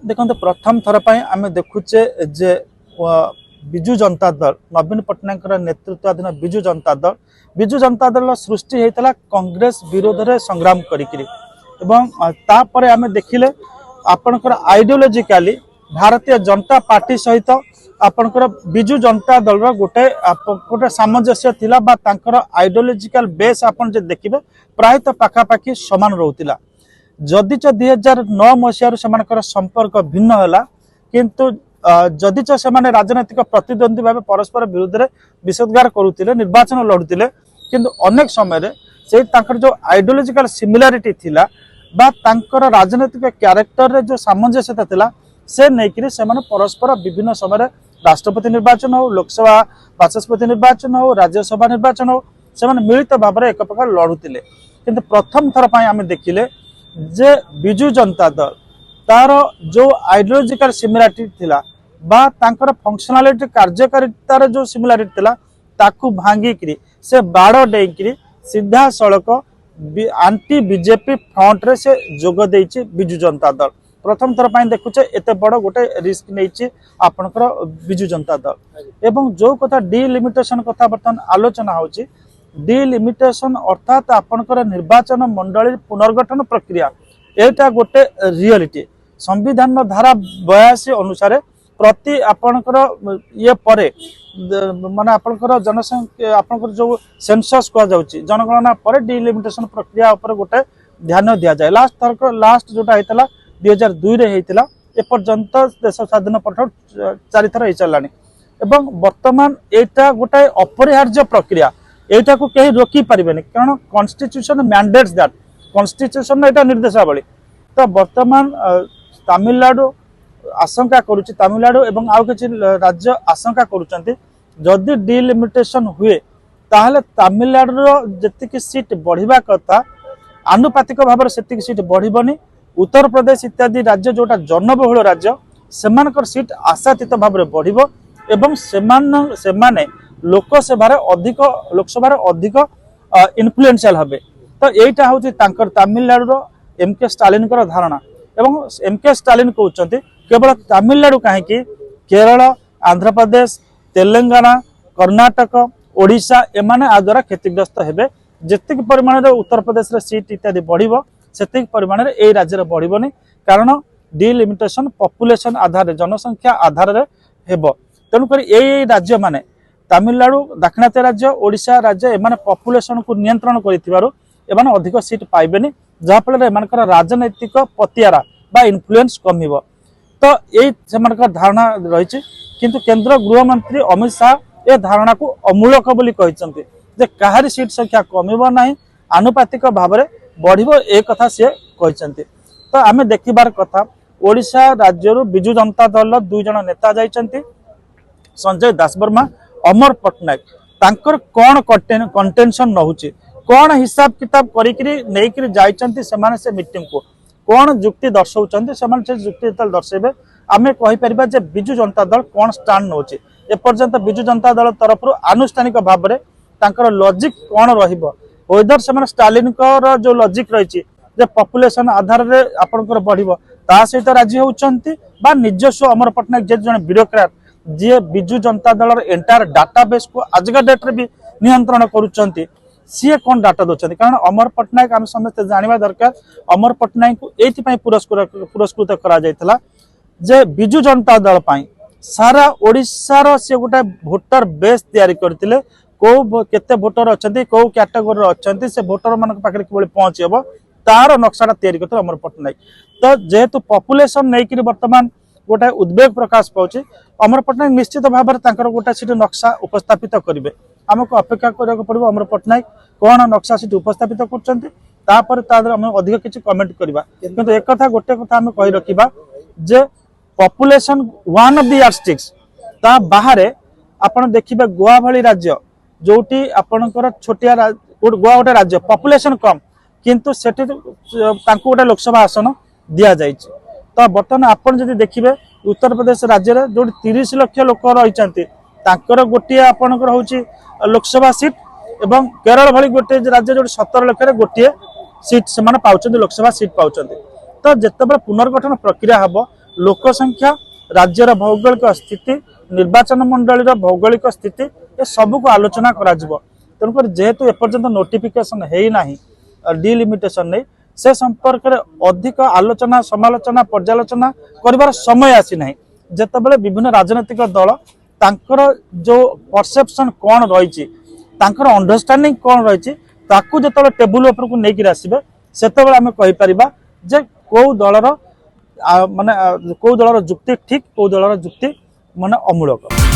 देखते प्रथम थर पर आम देखुचे जे विजु जनता दल नवीन पट्टनायक नेतृत्वाधीन विजु जनता दल सृष्टि होता कांग्रेस विरोध में संग्राम करें आम देखिले आपणकर आइडियोलोजिकाली भारतीय जनता पार्टी सहित आपणकर विजु जनता दल गोटे गोटे सामंजस्य थिला बा तांकर आइडियोलोजिकल बेस आपन जे देखिबे प्रायतः पाखापाखि समान रहउतिला जदिच 2009 मसीहार सेमानकर संपर्क भिन्न होला किंतु जदिच सेमाने राजनैतिक प्रतिद्वंदी भाव परस्पर विरुद्ध रे विषोद्गार करुतिले निर्वाचन लड़ुतिले किंतु अनेक समय रे से तांकर जो आइडियोलॉजिकल सिमिलारिटी थिला बा तांकर राजनैतिक कैरेक्टर रे जो सामंजस्यता थिला से नेकिरी सेमाने परस्पर विभिन्न समय राष्ट्रपति निर्वाचन हो लोकसभा बाचस्पति निर्वाचन हो राज्यसभा निर्वाचन हो सेमाने मिलित भाव एक प्रकार लड़ुतिले किंतु प्रथम थर पई आमे देखिले जे विजु जनता दल तार जो आइडियोलॉजिकल सिमिलारिटी थिला बा तांकर फंक्शनालिटी कार्यकारितार जो सिमिलारिटी थिला ताकू भांगी से बाड़ डेकरी सीधा सड़क आंटी बीजेपी फ्रंट रे से जोग देइछि विजु जनता दल प्रथम थर पई देखुचे एते बड़ गोटे रिस्क नेइछि आपनकर विजु जनता दल एवं जो कथा डिलिमिटेशन कथा बर्तन आलोचना होछि डिलिमिटेशन अर्थात आपनकर निर्वाचन मंडली पुनर्गठन प्रक्रिया एटा गोटे रियलिटी संविधान धारा 82 अनुसार प्रति आपनकर ये परे माने आपनकर जनसंख्या आपनकर जो सेंसस को जाउछि जनगणना परे डिलिमिटेशन प्रक्रिया ऊपर गोटे ध्यान दिया जाए लास्ट जोटा हेतला 2002 रे हेतला ए पर्यंत देश स्वाधीन पठ 4 थर हे चलानी एवं वर्तमान एटा गोटे अपरिहार्य प्रक्रिया एटा को कहीं रोकी पारिबेनी कारण कॉन्स्टिट्यूशन मैंडेट्स दैट कॉन्स्टिट्यूशन एटा निर्देशावली तो वर्तमान तमिलनाडु आशंका करुच्ची तमिलनाडु एवं आउ किछि राज्य आशंका करुचंती जदि डिलिमिटेशन हुए ताहले तमिलनाडु जतिक सीट बढ़िबा कथा आनुपातिक भाव से सीट बढ़िबनी उत्तर प्रदेश इत्यादि राज्य जोटा जनबहुल राज्य सेमानकर सीट आशातीत भाव में बढ़िबो एवं सेमाने लोकसभा अधिक इन्फ्लुएंशियल हबे तो एटा होची तांकर तमिलनाडु एम के स्टालिन कर धारणा एवं एम के स्टालिन कहउचंती केवल तमिलनाडु कहीं केरल आंध्र प्रदेश तेलंगाना कर्नाटक ओडिशा एमाने आ द्वारा क्षतिग्रस्त हेबे जेतिक परिमाण रे उत्तर प्रदेश रे सीट इत्यादि बढ़िबो सेतिक परिमाण रे ए राज्य रे बढ़िबोनी कारण डिलिमिटेशन पॉपुलेशन आधार जनसंख्या आधार रे हेबो तेनु करी ए राज्य माने तमिलनाडु दक्षिणात्य राज्य ओडिशा राज्य एमाने पॉपुलेशन को नियंत्रण करिथिबारु एमाने अधिक सीट पाइबेनी जहा फल एमानकर राजनैतिक पतियारा बा इन्फ्लुएंस कमिबो तो ए सेमानकर धारणा रहिछि किंतु केंद्र गृह मंत्री अमित शाह ए धारणा को अमूलक बोली कहिसंती जे काहारी सीट संख्या कमिबो नाही आनुपातिक भाव में बढ़िबो ए कथा से कहिसंती तो आमे देखिबार कथा ओडिशा राज्यरु विजु जनता दल दुई जन नेता जाइचंती संजय दासवर्मा अमर पट्टनायक तांकर कोन कंटेंशन नहुची कोन हिसाब किताब करिकरी नेइकरी जाइचंती सेमाने से मीटिंग को कोन जुक्ति दर्शाउचंती सेमाने से जुक्ति तल दर्शेबे आमे कहि परिबा जे विजु जनता दल कोन स्टैंड नउची ए पर्यंत विजु जनता दल तरफ आनुष्ठानिक भाव में तांकर लॉजिक कोन रहिबो वेदर सेमाने स्टालिन कर जो लॉजिक रहिची जे पॉपुलेशन आधार रे आपनकर बढ़िबो ता सहित राजी होउचंती बा निजस्व अमर पट्टनायक जे जने ब्यूरोक्रेट जे विजु जनता दल एंटायर डाटाबेस को आजका डेट रे भी नियंत्रण करूचंती सी कौन डाटा दोचंती कारण अमर पट्टनायक आम समस्त जानिबा दरकार अमर पट्टनायक को एथि पई पुरस्कृत करा जायतला जे विजु जनता दल पई सारा ओडिसा रो से गोटा वोटर बेस तयारी करथिले को केते वोटर अछंती को कैटेगरी अछंती से वोटर मान पाखरे किबळे पहुंच हेबो तार नक्शाटा तयारी करथि अमर पट्टनायक तो जेहेतु पॉपुलेशन नै कि वर्तमान गोटे उद्वेग प्रकाश पाउछि अमर पट्टनायक निश्चित भाव में तांकर गोटे सीट नक्शा उपस्थापित करिवे हमको अपेक्षा करबा पड़िबो अमर पट्टनायक कोन नक्शा सीट उपस्थापित करचंती तापर तादर हम अधिक किछि कमेंट करबा किंतु एक कथा गोटे कथा हम कहि रखिबा जे पॉपुलेशन वन ऑफ द यार्डस्टिक्स ता बाहरे आपण देखिबे गोवा भली राज्य जोटी आपणकर छोटिया गोवा गोटे राज्य पॉपुलेशन कम किंतु सेठी तांको गोटे लोकसभा आसन दिया जाइछि तो बर्तमान आपण जदि देखिबे उत्तर प्रदेश राज्य रे जो 30 लाख लोक रहिचंती तांकर गोटे आपणकर होछि लोकसभा सीट एवं केरल भली गोटे राज्य जो 17 लाख रे गोटे सीट से माने पाउचंती लोकसभा सीट पाउचंती तो जेतेबे पुनर्गठन प्रक्रिया हबो लोक संख्या राज्यर भौगोलिक स्थिति निर्वाचन मंडल भौगोलिक स्थिति ए सब को आलोचना करा तेणुक जेहेतु एपर्यंत नोटिफिकेशन है ना डिलिमिटेशन नहीं से संपर्क में अधिक आलोचना समालोचना पर्यालोचना कर समय आसी ना जितेबाला विभिन्न राजनीतिक दल तांकर जो परसेप्शन कौन रही अंडरस्टैंडिंग कौन रही जो टेबुल उपरकू नहीं आसबे से आम कहीपर जे कौ दलर माने कौ दलर जुक्ति ठीक कौ दलर जुक्ति माने अमूलक।